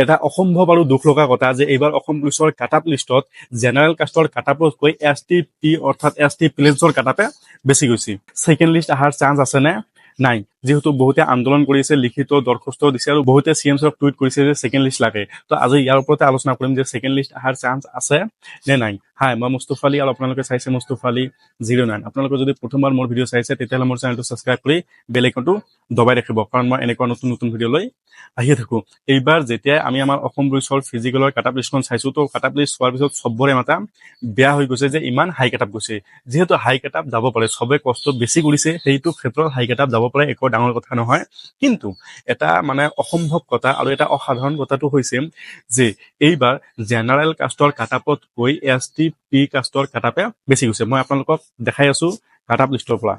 এটা অসম্ভৱ আৰু দুখ লগা কথা যে এইবাৰ অসম পুলিচৰ কাটআপ লিষ্টত জেনেৰেল কাষ্টৰ কাটআপতকৈ STP অৰ্থাৎ ST প্লেনছৰ কাটআপে বেছি গৈছে। ছেকেণ্ড লিষ্ট অহাৰ চান্স আছে নে নাই, যিহেতু বহুতে আন্দোলন কৰিছে, লিখিত দৰখাস্ত দিছে আৰু বহুতে CM ছাৰক টুইট কৰিছে যে ছেকেণ্ড লিষ্ট লাগে। তো আজি ইয়াৰ ওপৰতে আলোচনা কৰিম যে ছেকেণ্ড লিষ্ট অহাৰ চান্স আছে নে নাই। হাই, মই মুস্তফা আলী আৰু আপোনালোকে চাইছে মুস্তফা আলী 09। আপোনালোকে যদি প্ৰথমবাৰ মোৰ ভিডিঅ' চাইছে তেতিয়াহ'লে মোৰ চেনেলটো ছাবস্ক্ৰাইব কৰি বেল আইকনটো দবাই ৰাখিব, কাৰণ মই এনেকুৱা নতুন নতুন ভিডিঅ' লৈ আহিয়ে থাকো। এইবাৰ যেতিয়া আমি আমাৰ অসম পুলিচৰ ফিজিকেলৰ কাটআপ লিষ্টখন চাইছো, তো কাটআপ লিষ্ট চোৱাৰ পিছত চবৰে মাথা বেয়া হৈ গৈছে যে ইমান হাই কাটআপ গৈছে। যিহেতু হাই কাটআপ যাব পাৰে, চবে কষ্ট বেছি কৰিছে, সেইটো ক্ষেত্ৰত হাই কাটআপ যাব পাৰে, একো ডাঙৰ কথা নহয়। কিন্তু এটা মানে অসম্ভৱ কথা আৰু এটা অসাধাৰণ কথাটো হৈছে যে এইবাৰ জেনেৰেল কাষ্টৰ কাটআপতকৈ STP কাষ্টৰ কাটআপে বেছি গৈছে। মই আপোনালোকক দেখাই আছো কাটআপ লিষ্টৰ পৰা।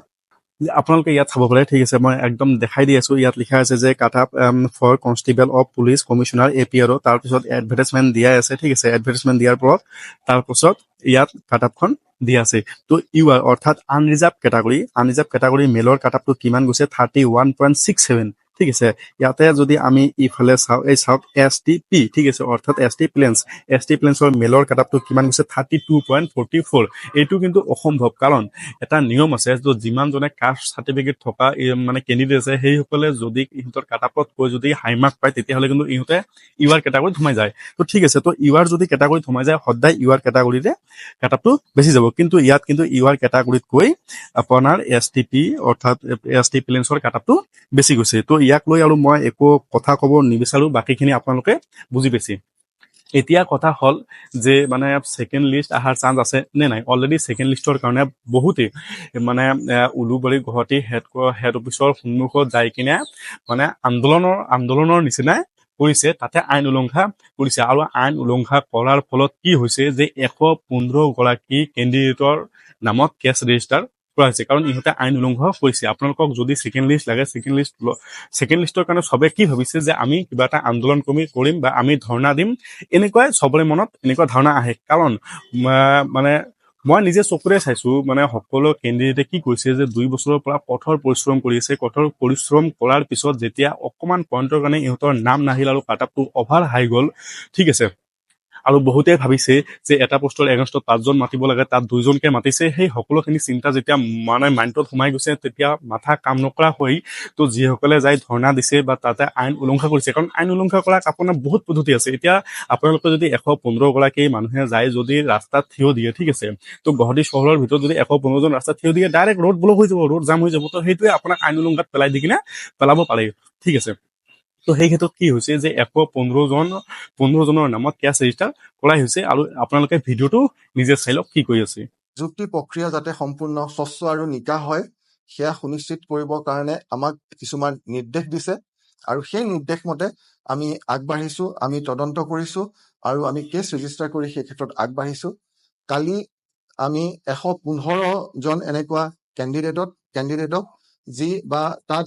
আপোনালোকে ইয়াত চাব পাৰে, ঠিক আছে, মই একদম দেখাই দি আছো। ইয়াত লিখা আছে যে cutoff for constable of police commissioner APR, তাৰপিছত এডভাৰটাইজমেণ্ট দিয়াই আছে, ঠিক আছে। এডভাৰটাইজমেণ্ট দিয়াৰ পৰত তাৰপাছত ইয়াত কাটআপখন দিয়া আছে। তো UR অৰ্থাৎ আনৰিজাৰ্ভ কেটাগৰী মেলৰ কাটআপটো কিমান গৈছে, 31.67, ঠিক আছে। ইয়াতে যদি আমি ইফালে চাওঁ, এই চাওক STP, ঠিক আছে, অৰ্থাৎ ST প্লেনছৰ মেলৰ কাটআপটো কিমান গৈছে, 32.44। এইটো কিন্তু অসম্ভৱ, কাৰণ এটা নিয়ম আছে যে যিমানজনে কাষ্ট চাৰ্টিফিকেট থকা মানে কেণ্ডিডেট আছে, সেইসকলে যদি ইহঁতৰ কাটআপতকৈ যদি হাই মাৰ্ক পায় তেতিয়াহ'লে কিন্তু ইহঁতে UR কেটাগৰীত সোমাই যায়। তো ঠিক আছে, তো UR যদি কেটাগৰীত সোমাই যায়, সদায় UR কেটাগৰীৰে কাটআপটো বেছি যাব। কিন্তু ইয়াত কিন্তু UR কেটাগৰীতকৈ আপোনাৰ STP অৰ্থাৎ ST প্লেনছৰ কাটআপটো বেছি গৈছে। তো ইয়াক লৈ আৰু মই একো কথা ক'ব নিবিচাৰো, বাকীখিনি আপোনালোকে বুজি পাইছে। এতিয়া কথা হ'ল যে মানে ছেকেণ্ড লিষ্ট অহাৰ চান্স আছে নে নাই। অলৰেডি ছেকেণ্ড লিষ্টৰ কাৰণে বহুতেই মানে উলুবাৰী গুৱাহাটী হেড অফিচৰ সন্মুখত যাই কিনে মানে আন্দোলনৰ নিচিনাই কৰিছে, তাতে আইন উলংঘা কৰিছে। আৰু আইন উলংঘা কৰাৰ ফলত কি হৈছে যে 115 গৰাকী কেণ্ডিডেটৰ নামত কেছ ৰেজিষ্টাৰ কৰা হৈছে, কাৰণ ইহঁতে আইন উলংঘা কৰিছে। আপোনালোকক যদি ছেকেণ্ড লিষ্ট লাগে, ছেকেণ্ড লিষ্টৰ কাৰণে চবে কি ভাবিছে যে আমি কিবা এটা আন্দোলন কৰিম বা আমি ধৰ্ণা দিম, এনেকুৱাই চবৰে মনত এনেকুৱা ধাৰণা আহে। কাৰণ মানে মই নিজে চকুৰে চাইছো, মানে সকলো কেণ্ডিডেটে কি কৈছে যে 2 বছৰৰ পৰা কঠোৰ পৰিশ্ৰম কৰি আছে। কঠোৰ পৰিশ্ৰম কৰাৰ পিছত যেতিয়া অকমান পইণ্টৰ কাৰণে ইহঁতৰ নাম নাহিল আৰু কাটআপটো অভাৰ হাই গ'ল, ঠিক আছে, আৰু বহুতে ভাবিছে যে এটা পোষ্টৰ এগেইনষ্টত 5জন মাতিব লাগে, তাত 2জনকে মাতিছে। সেই সকলোখিনি চিন্তা যেতিয়া মানে মাইণ্ডত সোমাই গৈছে, তেতিয়া মাথা কাম নকৰা হৈ তো যিসকলে যাই ধৰ্ণা দিছে বা তাতে আইন উলংঘা কৰিছে, কাৰণ আইন উলংঘা কৰাৰ আপোনাৰ বহুত পদ্ধতি আছে। এতিয়া আপোনালোকে যদি 115 গৰাকী মানুহে যায় যদি ৰাস্তাত থিয় দিয়ে, ঠিক আছে, তো গুৱাহাটী চহৰৰ ভিতৰত যদি 115জন ৰাস্তাত থিয় দিয়ে, ডাইৰেক্ট ৰোড ব্লক হৈ যাব, ৰোড জাম হৈ যাব। তো সেইটোৱে আপোনাক আইন উলংঘাত পেলাই দি কিনে পেলাব পাৰে, ঠিক আছে। তো সেই ক্ষেত্ৰত কি হৈছে যে 115জনৰ নামত কেছ ৰেজিষ্টাৰ কৰাই হৈছে। আৰু আপোনালোকে ভিডিঅ'টো নিজে চাই লওক কি কৰি আছে। যুক্তি প্ৰক্ৰিয়া যাতে সম্পূৰ্ণ স্বচ্ছ আৰু নিকা হয়, সেয়া সুনিশ্চিত কৰিবৰ কাৰণে আমাক কিছুমান নিৰ্দেশ দিছে, আৰু সেই নিৰ্দেশ মতে আমি আগবাঢ়িছো, আমি তদন্ত কৰিছো আৰু আমি কেছ ৰেজিষ্টাৰ কৰি সেই ক্ষেত্ৰত আগবাঢ়িছো। কালি আমি 115জন এনেকুৱা কেণ্ডিডেটক যি বা তাত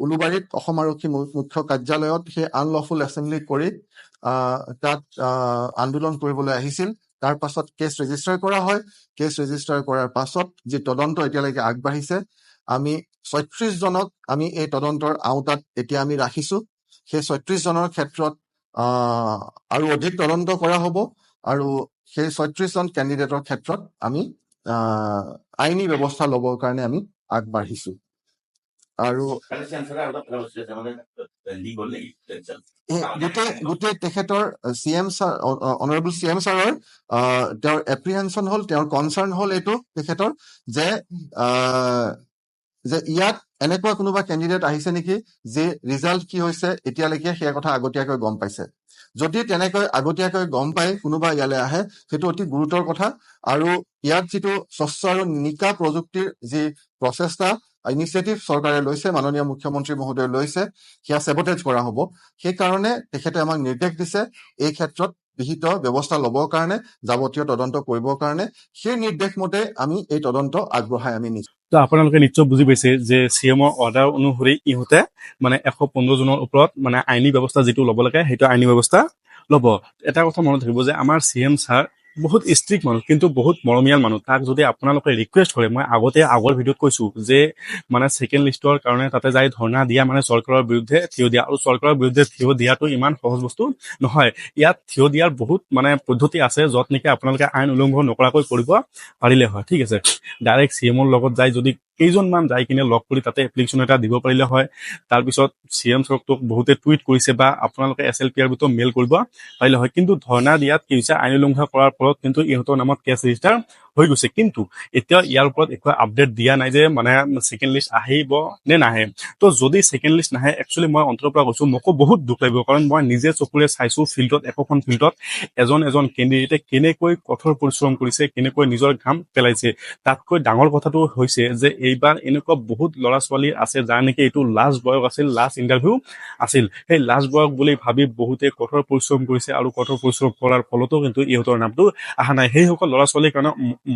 উলুবাৰীত অসম আৰক্ষী মুখ্য কাৰ্যালয়ত সেই আনলফুল এছেম্বলি কৰি তাত আন্দোলন কৰিবলৈ আহিছিল। তাৰ পাছত কেছ ৰেজিষ্টাৰ কৰা হয়। কেছ ৰেজিষ্টাৰ কৰাৰ পাছত যি তদন্ত এতিয়ালৈকে আগবাঢ়িছে, আমি 36জনক আমি এই তদন্তৰ আওতাত এতিয়া আমি ৰাখিছো। সেই 36জনৰ ক্ষেত্ৰত আৰু অধিক তদন্ত কৰা হ'ব, আৰু সেই 36জন কেণ্ডিডেটৰ ক্ষেত্ৰত আমি আইনী ব্যৱস্থা ল'বৰ কাৰণে আমি আগবাঢ়িছো। আৰু গোটেই তেখেতৰ অনাৰেবল CM ছাৰৰ তেওঁৰ এপ্ৰিহেনশ্যন হ'ল, তেওঁৰ কনচাৰ্ণ হ'ল এইটো তেখেতৰ যে ইয়াত এনেকুৱা কোনোবা কেণ্ডিডেট আহিছে নেকি যে ৰিজাল্ট কি হৈছে এতিয়ালৈকে সেই কথা আগতীয়াকৈ গম পাইছে। যদি তেনেকৈ আগতীয়াকৈ গম পাই কোনোবা ইয়ালৈ আহে, সেইটো অতি গুৰুতৰ কথা। আৰু ইয়াত যিটো স্বচ্ছ আৰু নিকা প্ৰযুক্তিৰ যি প্ৰচেষ্টা ইনিচিয়েটিভ চৰকাৰে লৈছে, মাননীয় মুখ্যমন্ত্ৰী মহোদয়ে লৈছে, সেয়া চেবটেজ কৰা হ'ব। সেইকাৰণে তেখেতে আমাক নিৰ্দেশ দিছে এই ক্ষেত্ৰত বিহিত ব্যৱস্থা ল'বৰ কাৰণে, যাৱতীয় তদন্ত কৰিবৰ কাৰণে। সেই নিৰ্দেশ মতে আমি এই তদন্ত আগবঢ়াই আমি নিছো। তো আপোনালোকে নিশ্চয় বুজি পাইছে যে CMৰ অৰ্ডাৰ অনুসৰি ইহঁতে মানে 115জনৰ ওপৰত মানে আইনী ব্যৱস্থা যিটো ল'ব লাগে সেইটো আইনী ব্যৱস্থা ল'ব। এটা কথা মনত থাকিব যে আমাৰ CM ছাৰ বহুত ষ্ট্ৰিক্ট মানুহ কিন্তু বহুত মৰমীয়াল মানুহ, তাক যদি আপোনালোকে ৰিকুৱেষ্ট কৰে, মই আগৰ ভিডিঅ'ত কৈছো যে মানে ছেকেণ্ড লিষ্টৰ কাৰণে তাতে যাই ধৰ্ণা দিয়া মানে চৰকাৰৰ বিৰুদ্ধে থিয় দিয়া, আৰু চৰকাৰৰ বিৰুদ্ধে থিয় দিয়াটো ইমান সহজ বস্তু নহয়। ইয়াত থিয় দিয়াৰ বহুত মানে পদ্ধতি আছে য'ত নেকি আপোনালোকে আইন উলংঘন নকৰাকৈ কৰিব পাৰিলে হয়। ঠিক আছে, ডাইৰেক্ট CMৰ লগত যাই যদি কেইজনমান যাই কিনে লগ কৰি তাতে এপ্লিকেশ্যন এটা দিব পাৰিলে হয়। তাৰপিছত CM ছাৰক বহুতে টুইট কৰিছে বা আপোনালোকে SLPR ভিতৰত মেইল কৰিব পাৰিলে হয়। কিন্তু ধৰ্ণা দিয়াত কি হৈছে, আইন উলংঘন কৰাৰ ফলত কিন্তু ইহঁতৰ নামত কেছ ৰেজিষ্টাৰ হৈ গৈছে, কিন্তু এতিয়া ইয়াৰ ওপৰত একো আপডেট দিয়া নাই যে মানে ছেকেণ্ড লিষ্ট আহিব নে নাহে। তো যদি ছেকেণ্ড লিষ্ট নাহে, একচুৱেলি মই অন্তৰৰ পৰা কৈছো মোকো বহুত দুখ লাগিব, কাৰণ মই নিজে চকুৰে চাইছো ফিল্ডত, একোখন ফিল্ডত এজন কেণ্ডিডেটে কেনেকৈ কঠোৰ পৰিশ্ৰম কৰিছে, কেনেকৈ নিজৰ ঘাম পেলাইছে। তাতকৈ ডাঙৰ কথাটো হৈছে যে এইবাৰ এনেকুৱা বহুত ল'ৰা ছোৱালী আছে যাৰ নেকি এইটো লাষ্ট বয়স আছিল, লাষ্ট ইণ্টাৰভিউ আছিল। সেই লাষ্ট বয়স বুলি ভাবি বহুতে কঠোৰ পৰিশ্ৰম কৰিছে, আৰু কঠোৰ পৰিশ্ৰম কৰাৰ ফলতো কিন্তু ইহঁতৰ নামটো অহা নাই। সেইসকল ল'ৰা ছোৱালীৰ কাৰণে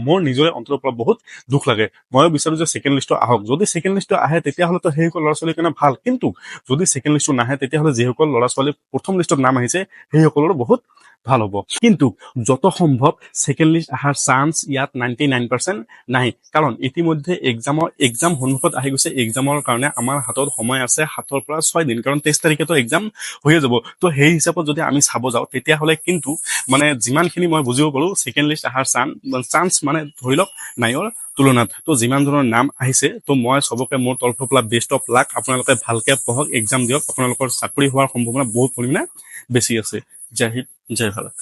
মোৰ নিজৰে অন্তৰৰ পৰা বহুত দুখ লাগে। ময়ো বিচাৰো যে ছেকেণ্ড লিষ্টটো আহক। যদি ছেকেণ্ড লিষ্টটো আহে তেতিয়াহ'লেতো সেইসকল ল'ৰা ছোৱালীৰ কাৰণে ভাল, কিন্তু যদি ছেকেণ্ড লিষ্টটো নাহে তেতিয়াহ'লে যিসকল ল'ৰা ছোৱালী প্ৰথম লিষ্টত নাম আহিছে সেইসকলৰো বহুত ভাল হ'ব। কিন্তু যত সম্ভৱ ছেকেণ্ড লিষ্ট অহাৰ চান্স ইয়াত 99% নাই, কাৰণ ইতিমধ্যে এক্সাম সন্মুখত আহি গৈছে। এক্সামৰ কাৰণে আমাৰ হাতত সময় আছে 7 পৰা 6 দিন, কাৰণ 23 তাৰিখেতো এক্সাম হৈয়ে যাব। তো সেই হিচাপত যদি আমি চাব যাওঁ তেতিয়াহ'লে কিন্তু মানে যিমানখিনি মই বুজিব পাৰো ছেকেণ্ড লিষ্ট অহাৰ চান্স মানে ধৰি লওক নাইৰ তুলনাত। তো যিমান ধৰণৰ নাম আহিছে, তো মই চবকে মোৰ তৰফৰ পৰা বেষ্ট অফ লাক। আপোনালোকে ভালকে পঢ়ক, এক্সাম দিয়ক, আপোনালোকৰ চাকৰি হোৱাৰ সম্ভাৱনা বহুত পৰিমাণে বেছি আছে। জয় হিন্দ, জয় ভাৰত।